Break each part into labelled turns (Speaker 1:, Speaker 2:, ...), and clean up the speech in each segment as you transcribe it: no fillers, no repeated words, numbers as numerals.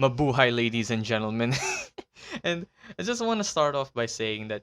Speaker 1: Mabuhay, ladies and gentlemen. And I just want to start off by saying that,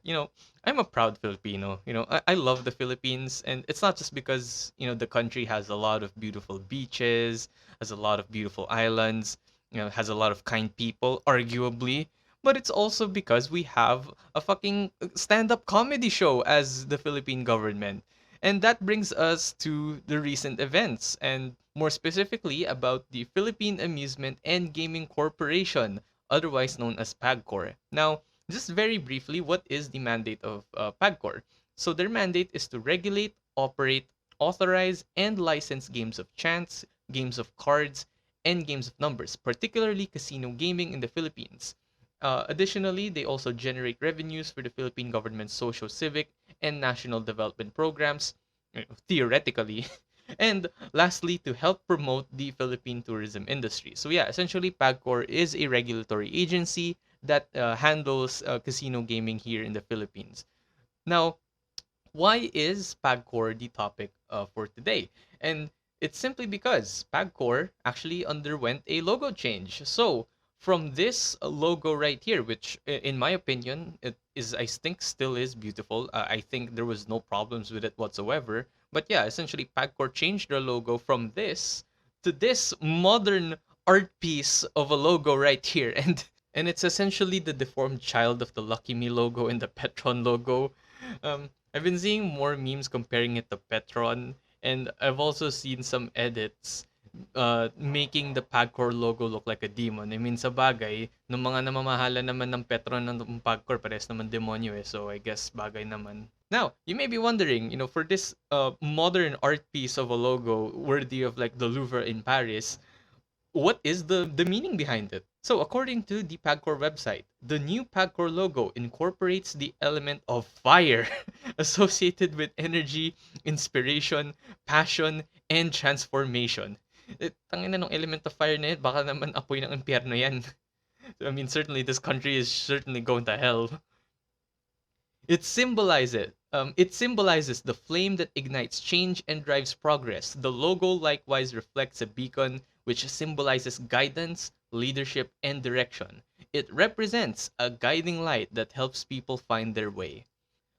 Speaker 1: I'm a proud Filipino. I love the Philippines. And it's not just because, the country has a lot of beautiful beaches, has a lot of beautiful islands, has a lot of kind people, arguably. But it's also because we have a fucking stand up comedy show as the Philippine government. And that brings us to the recent events, and more specifically about the Philippine Amusement and Gaming Corporation, otherwise known as PAGCOR. Now, just very briefly, what is the mandate of PAGCOR? So, their mandate is to regulate, operate, authorize, and license games of chance, games of cards, and games of numbers, particularly casino gaming in the Philippines. Additionally, they also generate revenues for the Philippine government's social, civic, and national development programs, theoretically. And lastly, to help promote the Philippine tourism industry. So yeah, essentially, PAGCOR is a regulatory agency that handles casino gaming here in the Philippines. Now, why is PAGCOR the topic for today? And it's simply because PAGCOR actually underwent a logo change. So from this logo right here, which in my opinion, it is, I think, still is beautiful. I think there was no problems with it whatsoever. But yeah, essentially PAGCOR changed their logo from this to this modern art piece of a logo right here. And it's essentially the deformed child of the Lucky Me logo and the Petron logo. I've been seeing more memes comparing it to Petron, and I've also seen some edits making the PAGCOR logo look like a demon. I mean, sa bagay, nung mga namamahala naman ng Petron ng PAGCOR, parehas naman demonyo eh. So, I guess bagay naman. Now, you may be wondering, for this modern art piece of a logo worthy of like the Louvre in Paris, what is the meaning behind it? So, according to the PAGCOR website, the new PAGCOR logo incorporates the element of fire associated with energy, inspiration, passion, and transformation. Tangina nung element of fire na yun, baka naman apoy ng impyerno yan. I mean, certainly this country is certainly going to hell. It symbolizes the flame that ignites change and drives progress. The logo likewise reflects a beacon which symbolizes guidance, leadership, and direction. It represents a guiding light that helps people find their way.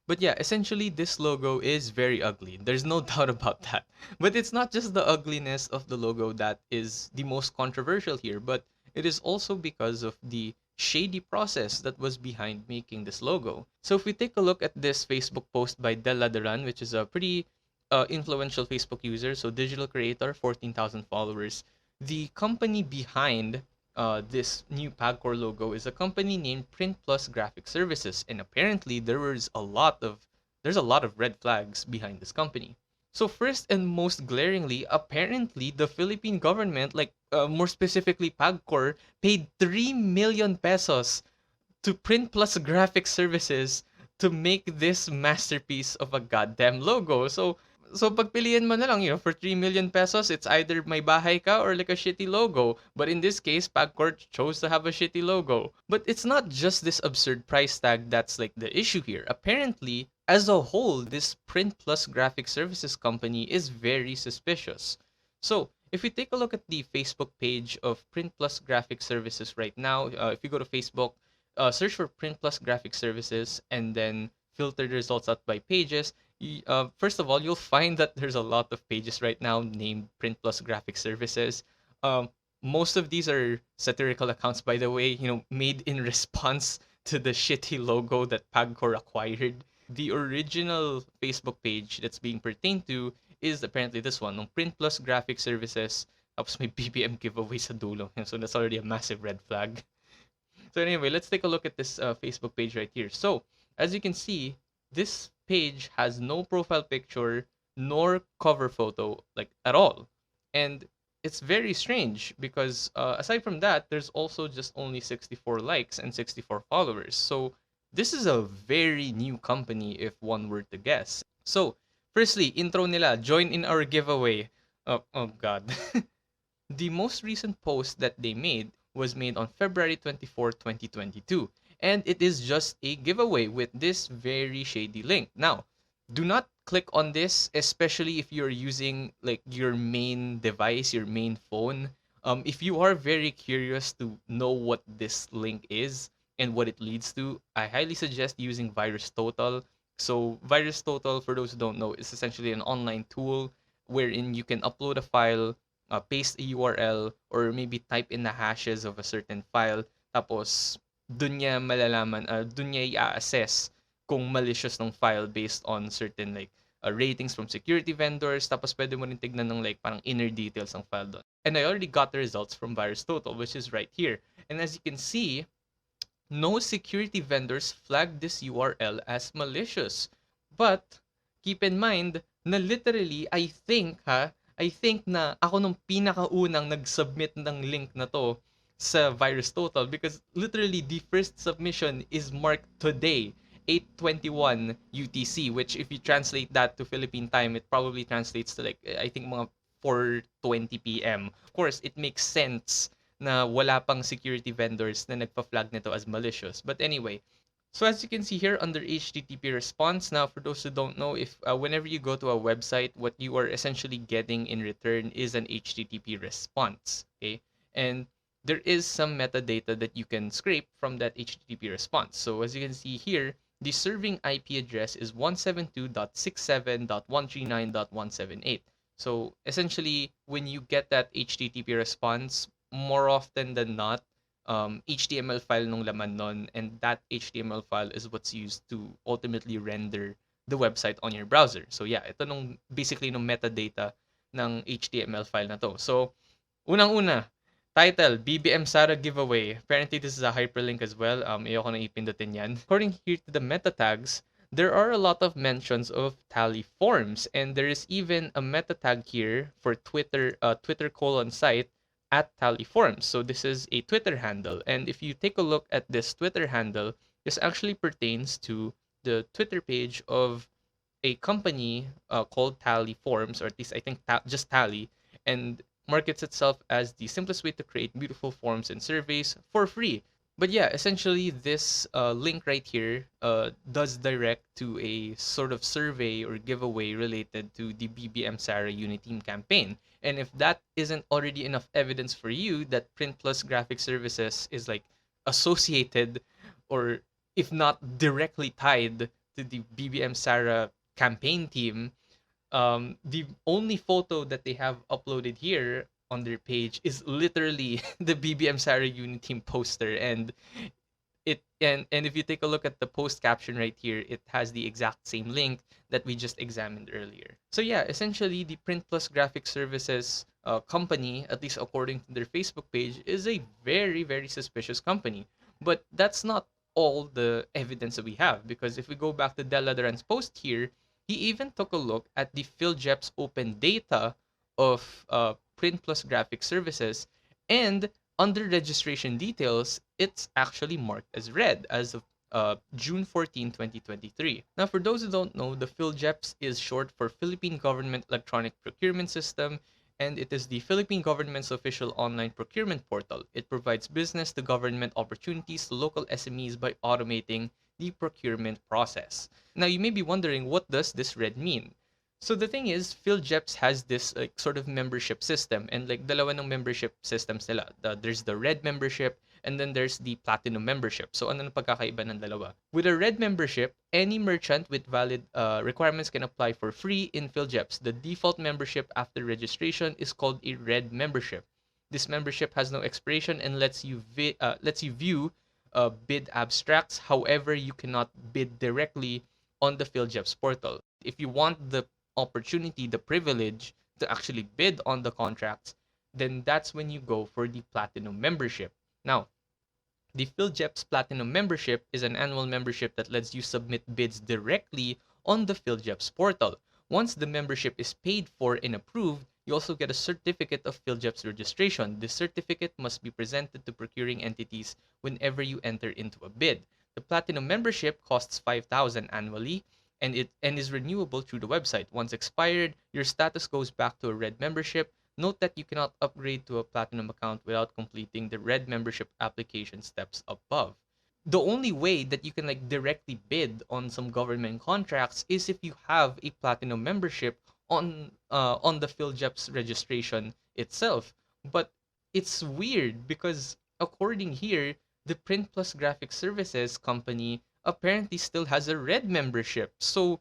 Speaker 1: But yeah, essentially this logo is very ugly. There's no doubt about that. But it's not just the ugliness of the logo that is the most controversial here, but it is also because of the shady process that was behind making this logo. So if we take a look at this Facebook post by Della Duran, which is a pretty influential Facebook user, so digital creator, 14,000 followers. The company behind this new PAGCOR logo is a company named Print Plus Graphic Services, and apparently there's a lot of red flags behind this company. So first and most glaringly, apparently the Philippine government, like more specifically PAGCOR, paid 3 million pesos to Print Plus Graphic Services to make this masterpiece of a goddamn logo. So pagpilian mo na lang, for 3 million pesos, it's either may bahay ka or like a shitty logo. But in this case, PAGCOR chose to have a shitty logo. But it's not just this absurd price tag that's like the issue here. Apparently, as a whole, this Print Plus Graphic Services company is very suspicious. So, if we take a look at the Facebook page of Print Plus Graphic Services right now, if you go to Facebook, search for Print Plus Graphic Services and then filter the results out by pages, first of all, you'll find that there's a lot of pages right now named Print Plus Graphic Services. Um, Most of these are satirical accounts, by the way, made in response to the shitty logo that PAGCOR acquired. The original Facebook page that's being pertained to is apparently this one, ng Print Plus Graphic Services. Tapos may BBM giveaway sa dulo. So that's already a massive red flag. So anyway, let's take a look at this Facebook page right here. So as you can see, this page has no profile picture nor cover photo like at all, and it's very strange because aside from that, there's also just only 64 likes and 64 followers. So this is a very new company if one were to guess. So firstly, intro nila, join in our giveaway. Oh god. The most recent post that they made was made on February 24, 2022, and it is just a giveaway with this very shady link. Now, do not click on this, especially if you're using like your main device, your main phone. If you are very curious to know what this link is and what it leads to, I highly suggest using VirusTotal. So VirusTotal, for those who don't know, is essentially an online tool wherein you can upload a file, paste a URL, or maybe type in the hashes of a certain file. Tapos, dun niya malalaman, dun niya i-assess kung malicious ng file based on certain like ratings from security vendors. Tapos pwede mo rin tignan ng like parang inner details ng file doon. And I already got the results from VirusTotal, which is right here. And as you can see, no security vendors flagged this URL as malicious. But keep in mind na literally, I think na ako nung pinakaunang nag-submit ng link na to sa VirusTotal because literally the first submission is marked today, 8:21 UTC, which if you translate that to Philippine time, it probably translates to like I think mga 4:20 p.m. Of course, it makes sense na wala pang security vendors na nagpa-flag nito as malicious. But anyway, so as you can see here under HTTP response, now for those who don't know, if whenever you go to a website, what you are essentially getting in return is an HTTP response, okay? And there is some metadata that you can scrape from that HTTP response. So as you can see here, the serving IP address is 172.67.139.178. So essentially, when you get that HTTP response, more often than not, HTML file nung laman nun, and that HTML file is what's used to ultimately render the website on your browser. So yeah, ito nung basically nung metadata ng HTML file na to. So unang-una, title, BBM Sara giveaway. Apparently this is a hyperlink as well. Ayoko na ipindutin yan. According here to the meta tags, there are a lot of mentions of tally forms, and there is even a meta tag here for Twitter site at tally forms. So this is a Twitter handle, and if you take a look at this Twitter handle, this actually pertains to the Twitter page of a company called Tally Forms, or at least I think just Tally, and markets itself as the simplest way to create beautiful forms and surveys for free. But yeah, essentially this link right here does direct to a sort of survey or giveaway related to the BBM Sarah Uniteam campaign. And if that isn't already enough evidence for you that Print Plus Graphic Services is like associated or if not directly tied to the BBM Sarah campaign team, the only photo that they have uploaded here on their page is literally the BBM Sarah Unity poster, and and if you take a look at the post caption right here, it has the exact same link that we just examined earlier. So yeah, essentially the Print Plus Graphic Services company, at least according to their Facebook page, is a very suspicious company. But that's not all the evidence that we have, because if we go back to Del Laderan's post here, he even took a look at the PhilJep's open data of Print Plus Graphic Services, and under registration details, it's actually marked as red as of June 14, 2023. Now, for those who don't know, the PhilJeps is short for Philippine Government Electronic Procurement System, and it is the Philippine government's official online procurement portal. It provides business to government opportunities to local SMEs by automating the procurement process. Now, you may be wondering, what does this red mean? So the thing is, PhilJeps has this like sort of membership system, and like dalawa ng membership systems nila. There's the red membership and then there's the platinum membership. So ano ang pagkakaiba ng dalawa? With a red membership, any merchant with valid requirements can apply for free in PhilJeps. The default membership after registration is called a red membership. This membership has no expiration and lets you view bid abstracts. However, you cannot bid directly on the PhilJeps portal. If you want the opportunity, the privilege to actually bid on the contracts, then that's when you go for the platinum membership. Now, the PhilJeps Platinum membership is an annual membership that lets you submit bids directly on the PhilJeps portal. Once the membership is paid for and approved, you also get a certificate of PhilJeps registration. This certificate must be presented to procuring entities whenever you enter into a bid. The Platinum membership costs 5,000 annually, and is renewable through the website. Once expired, your status goes back to a red membership. Note that you cannot upgrade to a platinum account without completing the red membership application steps above. The only way that you can like directly bid on some government contracts is if you have a platinum membership on the PhilJeps registration itself. But it's weird because according here, the Print Plus Graphic Services company apparently still has a red membership. So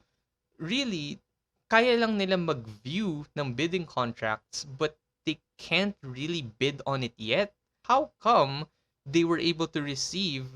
Speaker 1: really, kaya lang nila mag-view ng bidding contracts but they can't really bid on it yet. How come they were able to receive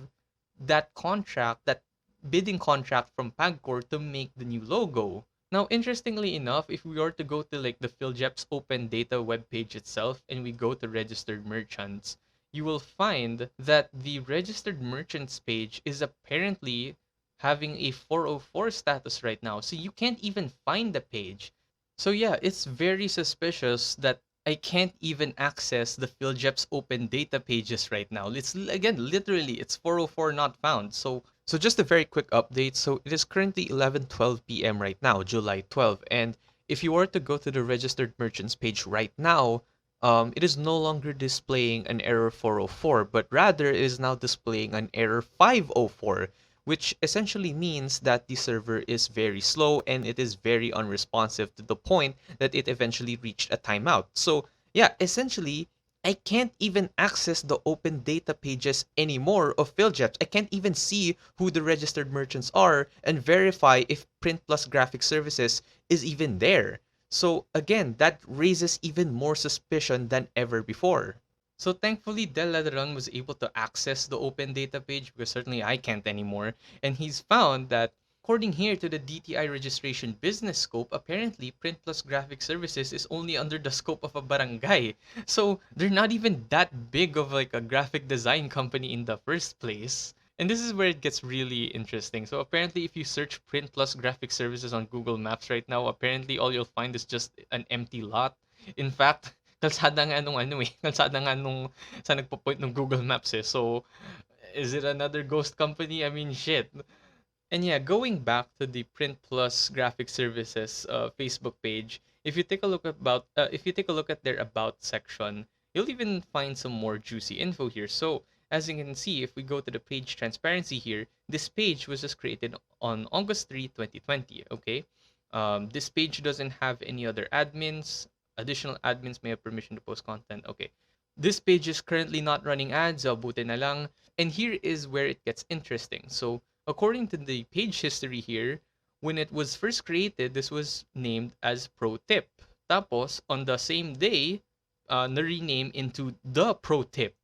Speaker 1: that contract, that bidding contract from PAGCOR to make the new logo? Now, interestingly enough, if we were to go to like the PhilJep's open data webpage itself and we go to registered merchants, you will find that the registered merchants page is apparently having a 404 status right now. So you can't even find the page. So yeah, it's very suspicious that I can't even access the PhilJep's open data pages right now. It's again literally it's 404 not found. So just a very quick update. So it is currently 11:12 p.m. right now, July 12, and if you were to go to the registered merchants page right now, it is no longer displaying an error 404, but rather it is now displaying an error 504, which essentially means that the server is very slow and it is very unresponsive to the point that it eventually reached a timeout. So, yeah, essentially, I can't even access the open data pages anymore of PhilJeps. I can't even see who the registered merchants are and verify if Print Plus Graphic Services is even there. So again, that raises even more suspicion than ever before. So thankfully, Del Ladron was able to access the open data page because certainly I can't anymore. And he's found that according here to the DTI registration business scope, apparently Print Plus Graphic Services is only under the scope of a barangay. So they're not even that big of like a graphic design company in the first place. And this is where it gets really interesting. So apparently if you search Print Plus Graphic Services on Google Maps right now, apparently all you'll find is just an empty lot. In fact, kalsada nga nung ano eh, kalsada nga nung sa nagpo-point ng Google Maps eh. So, is it another ghost company? I mean, shit. And yeah, going back to the Print Plus Graphic Services Facebook page, if you take a look at their about section, you'll even find some more juicy info here. So as you can see, if we go to the page transparency here, this page was just created on August 3, 2020. Okay, this page doesn't have any other admins. Additional admins may have permission to post content. Okay, this page is currently not running ads. So buti na lang. And here is where it gets interesting. So according to the page history here, when it was first created, this was named as Pro Tip. Tapos, on the same day, na-rename into the Pro Tip.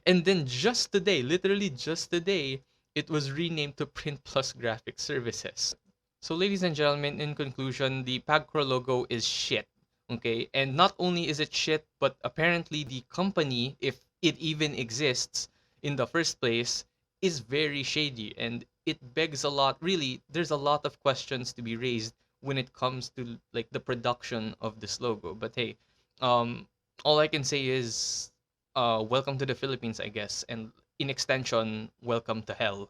Speaker 1: And then just today, literally just today, it was renamed to Print Plus Graphic Services. So, ladies and gentlemen, in conclusion, the PAGCOR logo is shit. Okay, and not only is it shit, but apparently the company, if it even exists in the first place, is very shady, and it begs a lot. Really, there's a lot of questions to be raised when it comes to like the production of this logo. But hey, um, all I can say is, welcome to the Philippines, I guess, and in extension, welcome to hell.